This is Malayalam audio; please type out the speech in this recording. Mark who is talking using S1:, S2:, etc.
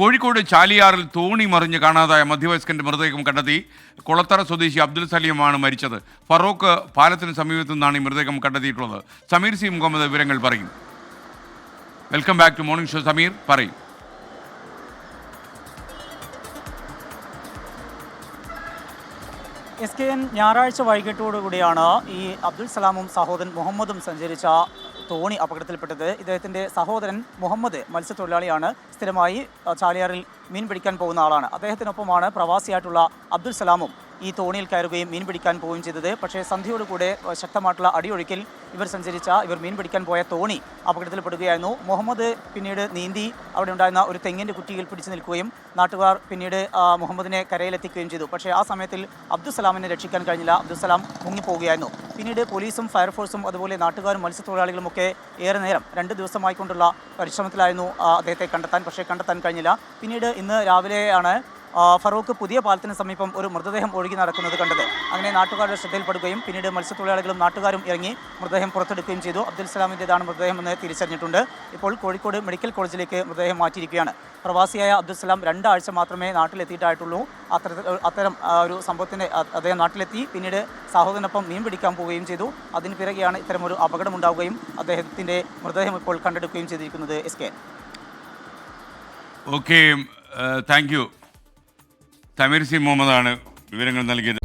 S1: കോഴിക്കോട് ചാലിയാറിൽ തോണി മറിഞ്ഞ് കാണാതായ മധ്യവയസ്കന്റെ മൃതദേഹം കണ്ടെത്തി. കൊളത്തറ സ്വദേശി അബ്ദുൽ സലീമാണ് മരിച്ചത്. ഫറോക്ക് പാലത്തിന് സമീപത്തു നിന്നാണ് ഈ മൃതദേഹം കണ്ടെത്തിയിട്ടുള്ളത്. സമീർ സി മുഹമ്മദ് വിവരങ്ങൾ പറയും. Welcome back to morning show. Sameer പറയും.
S2: SKN ഞായറാഴ്ച വൈകിട്ടോടുകൂടിയാണ് ഈ അബ്ദുൽ സലാമും സഹോദരൻ മുഹമ്മദും സഞ്ചരിച്ച തോണി അപകടത്തിൽപ്പെട്ടത്. ഇദ്ദേഹത്തിൻ്റെ സഹോദരൻ മുഹമ്മദ് മത്സ്യത്തൊഴിലാളിയാണ്. സ്ഥിരമായി ചാലിയാറിൽ മീൻ പിടിക്കാൻ പോകുന്ന ആളാണ്. അദ്ദേഹത്തിനൊപ്പമാണ് പ്രവാസിയായിട്ടുള്ള അബ്ദുൽ സലാമും ഈ തോണിയിൽ കയറുകയും മീൻ പിടിക്കാൻ പോവുകയും ചെയ്തത്. പക്ഷേ സന്ധ്യയോടുകൂടെ ശക്തമായിട്ടുള്ള അടിയൊഴുക്കിൽ ഇവർ മീൻ പിടിക്കാൻ പോയ തോണി അപകടത്തിൽപ്പെടുകയായിരുന്നു. മുഹമ്മദ് പിന്നീട് നീന്തി അവിടെ ഉണ്ടായിരുന്ന ഒരു തെങ്ങിൻ്റെ കുറ്റിയിൽ പിടിച്ചു നിൽക്കുകയും നാട്ടുകാർ പിന്നീട് മുഹമ്മദിനെ കരയിലെത്തിക്കുകയും ചെയ്തു. പക്ഷേ ആ സമയത്തിൽ അബ്ദുൽ സലാമിനെ രക്ഷിക്കാൻ കഴിഞ്ഞില്ല. അബ്ദുൽ സലാം മുങ്ങിപ്പോവുകയായിരുന്നു. പിന്നീട് പോലീസും ഫയർഫോഴ്സും അതുപോലെ നാട്ടുകാരും മത്സ്യത്തൊഴിലാളികളും ഒക്കെ ഏറെ നേരം 2 ദിവസമായിക്കൊണ്ടുള്ള പരിശ്രമത്തിലായിരുന്നു അദ്ദേഹത്തെ കണ്ടെത്താൻ. പക്ഷേ കണ്ടെത്താൻ കഴിഞ്ഞില്ല. പിന്നീട് ഇന്ന് രാവിലെയാണ് ഫറൂഖ് പുതിയ പാലത്തിന് സമീപം ഒരു മൃതദേഹം ഒഴുകി നടക്കുന്നത് കണ്ടത്. അങ്ങനെ നാട്ടുകാരുടെ ശ്രദ്ധയിൽപ്പെടുകയും പിന്നീട് മത്സ്യത്തൊഴിലാളികളും നാട്ടുകാരും ഇറങ്ങി മൃതദേഹം പുറത്തെടുക്കുകയും ചെയ്തു. അബ്ദുൽ സലാമിൻ്റെതാണ് മൃതദേഹം എന്ന് തിരിച്ചറിഞ്ഞിട്ടുണ്ട്. ഇപ്പോൾ കോഴിക്കോട് മെഡിക്കൽ കോളേജിലേക്ക് മൃതദേഹം മാറ്റിയിരിക്കുകയാണ്. പ്രവാസിയായ അബ്ദുൽ സലാം 2 ആഴ്ച മാത്രമേ നാട്ടിലെത്തിയിട്ടായിട്ടുള്ളൂ. അത്തരം ഒരു സംഭവത്തിന് അദ്ദേഹം നാട്ടിലെത്തി. പിന്നീട് സഹോദരനൊപ്പം മീൻ പിടിക്കാൻ പോവുകയും ചെയ്തു. അതിന് പിറകെയാണ് ഇത്തരമൊരു അപകടമുണ്ടാവുകയും അദ്ദേഹത്തിൻ്റെ മൃതദേഹം ഇപ്പോൾ കണ്ടെടുക്കുകയും ചെയ്തിരിക്കുന്നത്. SKN.
S1: Okay, thank you. Sameer C മുഹമ്മദാണ് വിവരങ്ങൾ നൽകിയത്.